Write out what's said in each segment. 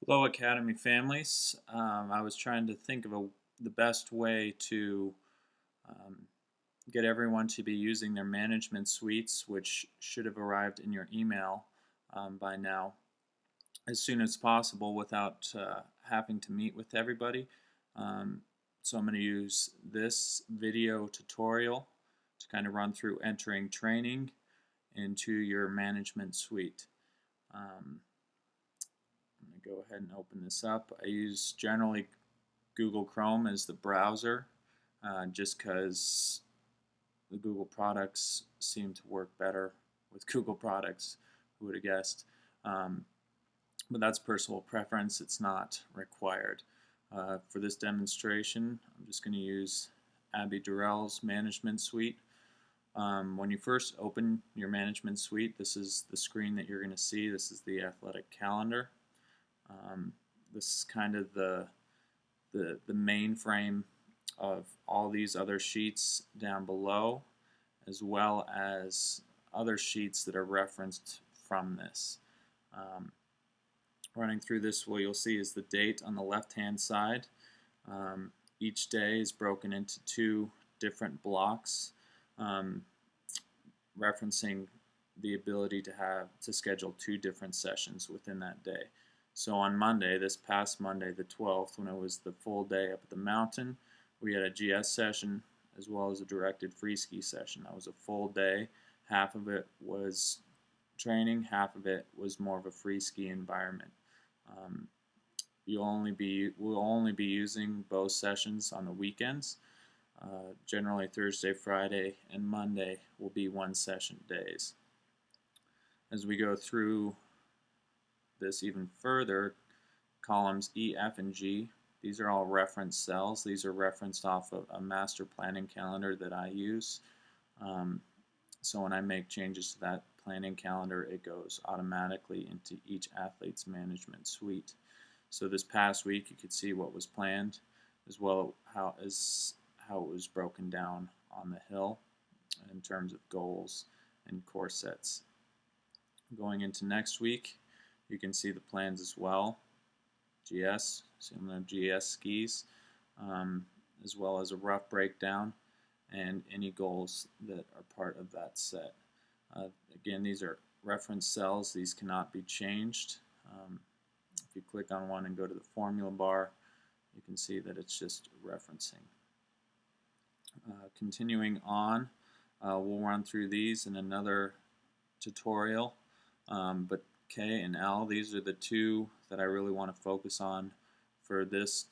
Hello, Academy families. I was trying to think of the best way to um, get everyone to be using their management suites, which should have arrived in your email by now, as soon as possible without having to meet with everybody. Um, so I'm going to use this video tutorial to kind of run through entering training into your management suite. Um, I'm going to go ahead and open this up. I use generally Google Chrome as the browser, just because the Google products seem to work better with Google products. Who would have guessed? Um, but that's personal preference. It's not required. For this demonstration, I'm just going to use Abby Durrell's Management Suite. When you first open your Management Suite, this is the screen that you're going to see. This is the athletic calendar. This is kind of the mainframe of all these other sheets down below, as well as other sheets that are referenced from this. Running through this, what you'll see is the date on the left-hand side. Each day is broken into two different blocks, referencing the ability to schedule two different sessions within that day. So on Monday, this past Monday, the 12th, when it was the full day up at the mountain, we had a GS session as well as a directed free ski session. That was a full day. Half of it was training, half of it was more of a free ski environment. We'll only be using both sessions on the weekends. Generally Thursday, Friday, and Monday will be one session days. As we go through this even further, columns E, F, and G, these are all reference cells. These are referenced off of a master planning calendar that I use. So when I make changes to that planning calendar, it goes automatically into each athlete's management suite. So this past week, you could see what was planned, as well as how it was broken down on the hill in terms of goals and course sets. Going into next week, you can see the plans as well. GS, so I'm going to have GS skis, as well as a rough breakdown and any goals that are part of that set. Again, these are reference cells. These cannot be changed. If you click on one and go to the formula bar, you can see that it's just referencing. Continuing on, we'll run through these in another tutorial, but K and L, these are the two that I really want to focus on for this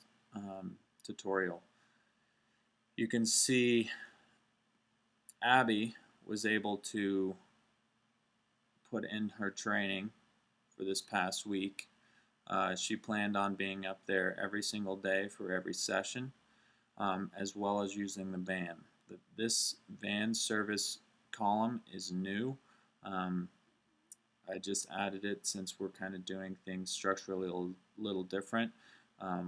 tutorial. You can see Abby was able to put in her training for this past week. She planned on being up there every single day for every session, as well as using the van. This van service column is new. I just added it since we're kind of doing things structurally a little different.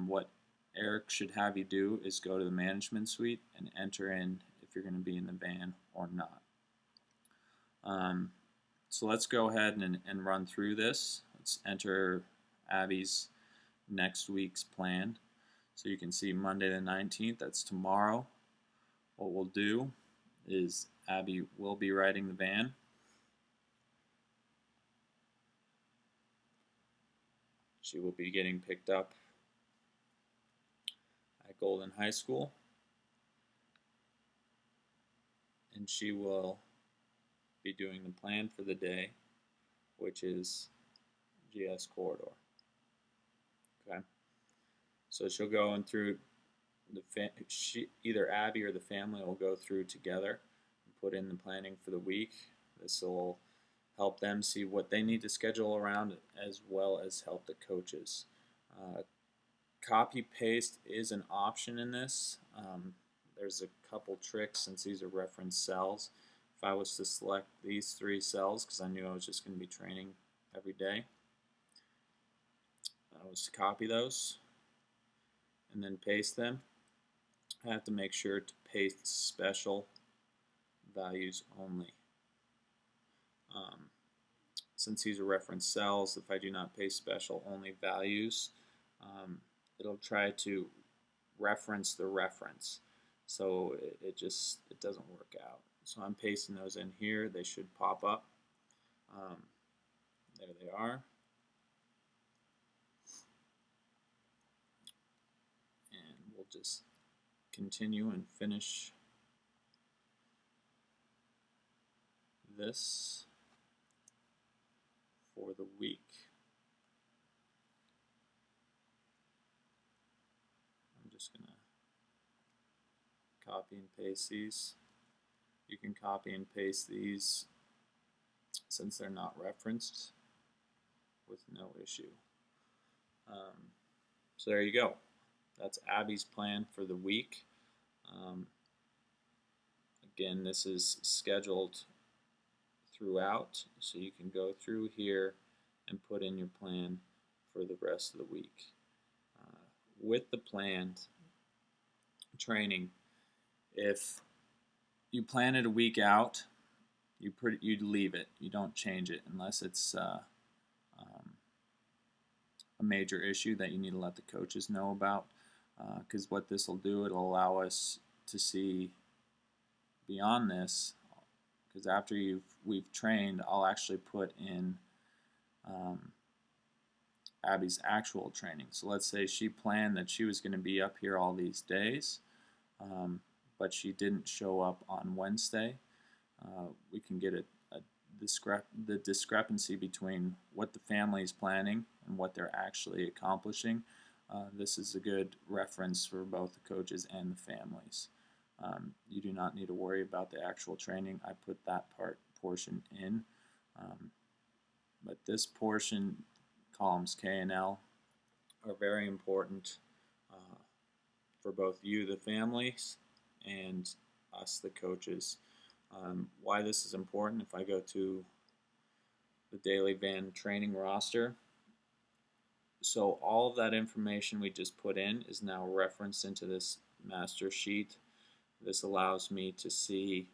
What Eric should have you do is go to the management suite and enter in if you're going to be in the van or not. So let's go ahead and run through this. Let's enter Abby's next week's plan. So you can see Monday the 19th, that's tomorrow. What we'll do is Abby will be riding the van. She will be getting picked up at Golden High School, and she will be doing the plan for the day, which is GS corridor. Okay, so she'll go in through either Abby or the family will go through together and put in the planning for the week. This will help them see what they need to schedule around, as well as help the coaches. Copy paste is an option in this. There's a couple tricks since these are reference cells. If I was to select these three cells, because I knew I was just going to be training every day, I was to copy those and then paste them. I have to make sure to paste special values only. since these are reference cells, if I do not paste special only values, it'll try to reference the reference. So it doesn't work out. So I'm pasting those in here. They should pop up. There they are. And we'll just continue and finish this for the week. I'm just going to copy and paste these. You can copy and paste these since they're not referenced with no issue. So there you go. That's Abby's plan for the week. Again, this is scheduled throughout, so you can go through here and put in your plan for the rest of the week. With the planned training, if you plan it a week out, you'd leave it. You don't change it unless it's a major issue that you need to let the coaches know about. Because what this will do, it'll allow us to see beyond this. Because after we've trained, I'll actually put in Abby's actual training. So let's say she planned that she was going to be up here all these days, but she didn't show up on Wednesday. We can get the discrepancy between what the family is planning and what they're actually accomplishing. This is a good reference for both the coaches and the families. You do not need to worry about the actual training. I put that portion in. But this portion, columns K and L, are very important for both you, the families, and us, the coaches. Why this is important, if I go to the Daily Van training roster, so all of that information we just put in is now referenced into this master sheet. This allows me to see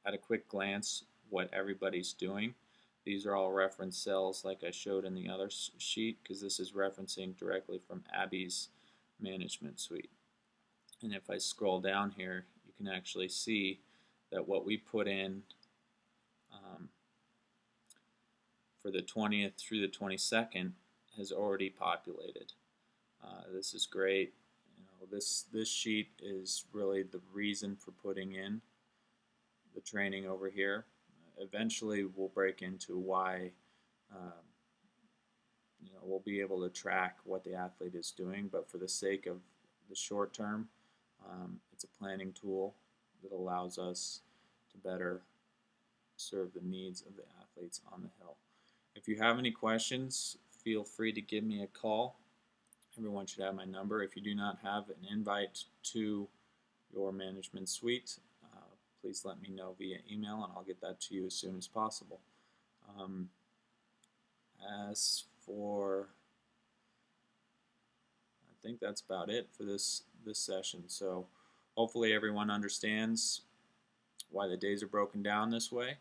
at a quick glance what everybody's doing. These are all reference cells like I showed in the other sheet, because this is referencing directly from Abby's Management Suite. And if I scroll down here, you can actually see that what we put in for the 20th through the 22nd has already populated. This is great. This sheet is really the reason for putting in the training over here. Eventually we'll break into why we'll be able to track what the athlete is doing, but for the sake of the short term, it's a planning tool that allows us to better serve the needs of the athletes on the hill. If you have any questions, feel free to give me a call. Everyone should have my number. If you do not have an invite to your Management Suite, please let me know via email and I'll get that to you as soon as possible. As for, I think that's about it for this session. So hopefully everyone understands why the days are broken down this way,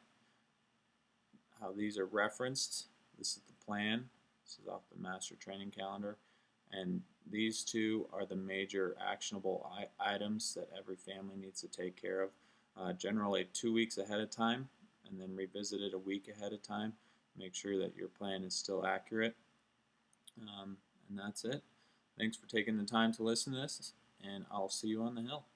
how these are referenced. This is the plan. This is off the master training calendar. And these two are the major actionable items that every family needs to take care of. Generally 2 weeks ahead of time, and then revisit it a week ahead of time. Make sure that your plan is still accurate. And that's it. Thanks for taking the time to listen to this, and I'll see you on the hill.